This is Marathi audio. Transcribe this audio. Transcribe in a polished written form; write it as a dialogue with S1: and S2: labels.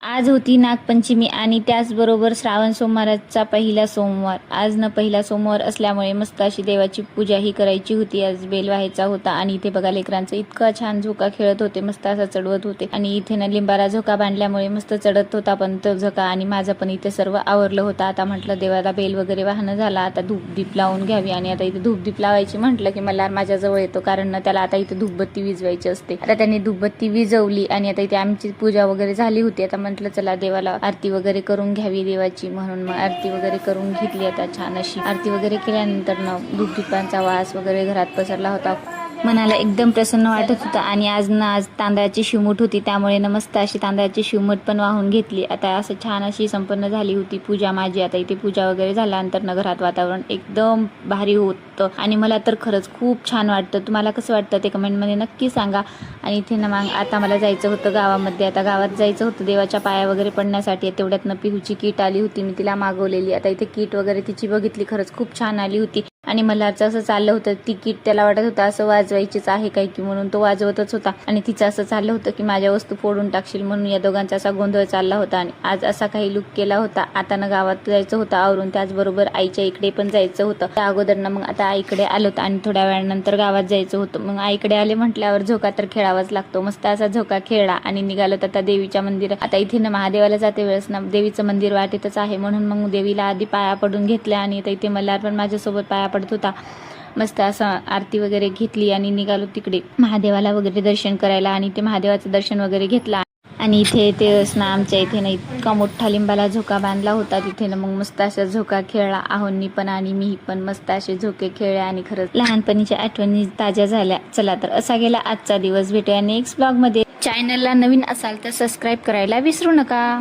S1: आज होती नागपंचमी आणि त्याचबरोबर श्रावण सोमवारचा पहिला सोमवार। आज पहिला सोमवार असल्यामुळे मस्त अशी देवाची पूजाही करायची होती। आज बेल व्हायचा होता आणि इथे बघा लेकरांचं इतका छान झोका खेळत होते, मस्त असा चढवत होते आणि इथे लिंबाला झोका बांधल्यामुळे मस्त चढत होता पण तो झोका आणि माझं पण इथे सर्व आवरलं होतं। आता म्हटलं देवाला बेल वगैरे वाहनं झाला, आता धूपदीप लावून घ्यावी आणि आता इथे धूपदीप लावायची म्हटलं की मला माझ्या जवळ येतो, कारण त्याला आता इथे धूपबत्ती विजवायची असते। आता त्यांनी धूपबत्ती विजवली आणि आता इथे आमची पूजा वगैरे झाली होती। आता म्हटलं चला देवाला आरती वगैरे करून घ्यावी देवाची, म्हणून मग आरती वगैरे करून घेतली। आता छान अशी आरती वगैरे केल्यानंतर धूपदीपांचा वास वगैरे घरात पसरला होता, मनाला एकदम प्रसन्न वाटत होतं। आणि आज तांदळाची शिवमूठ होती, त्यामुळे मस्त अशी तांदळाची शिवमूठ पण वाहून घेतली। आता असं छान अशी संपन्न झाली होती पूजा माझी। आता इथे पूजा वगैरे झाल्यानंतर घरात वातावरण एकदम भारी होतं आणि मला तर खरंच खूप छान वाटतं। तुम्हाला कसं वाटतं ते कमेंटमध्ये नक्की सांगा। आणि इथे मग आता मला जायचं होतं गावामध्ये, आता गावात जायचं होतं देवाच्या पाया वगैरे पडण्यासाठी। तेवढ्यात पिहूची किट आली होती, मी तिला मागवलेली। आता इथे किट वगैरे तिची बघितली, खरंच खूप छान आली होती आणि मला असं चाललं होतं ती किट त्याला वाटत होतं असं वाजवायचीच आहे काय की, म्हणून तो वाजवतच होता आणि तिचं असं चाललं होतं की माझ्या वस्तू फोडून टाकशील, म्हणून या दोघांचा असा गोंधळ चालला होता। आणि आज असा काही लुक केला होता। आता गावात जायचं होतं आवरून, त्याचबरोबर आईच्या इकडे पण जायचं होतं। त्या अगोदर मग आता आईकडे आलो आणि थोड्या वेळानंतर गावात जायचं होतं। मग आईकडे आले म्हटल्यावर झोका तर खेळावाच लागतो, मस्त असा झोका खेळला आणि निघालो आता देवीच्या मंदिरात। आता इथे महादेवाला जाते वेळेस देवीचं मंदिर वाटेतच आहे, म्हणून मग देवीला आधी पाया पडून घेतल्या आणि आता इथे मल्हार पण माझ्यासोबत पाया पडत होता। मस्त असं आरती वगैरे घेतली आणि निघालो तिकडे महादेवाला वगैरे दर्शन करायला आणि ते महादेवाचं दर्शन वगैरे घेतलं। आणि इथे ते आमच्या इथे इतका मोठा लिंबाला झोका बांधला होता, तिथे मग मस्त असा झोका खेळला आहोंनी पण आणि मी पण मस्त असे झोके खेळले आणि खरंच लहानपणीच्या आठवणी ताज्या झाल्या। चला तर असा गेला आजचा दिवस, भेटूया नेक्स्ट ब्लॉग मध्ये। चॅनलला नवीन असाल तर सबस्क्राईब करायला विसरू नका।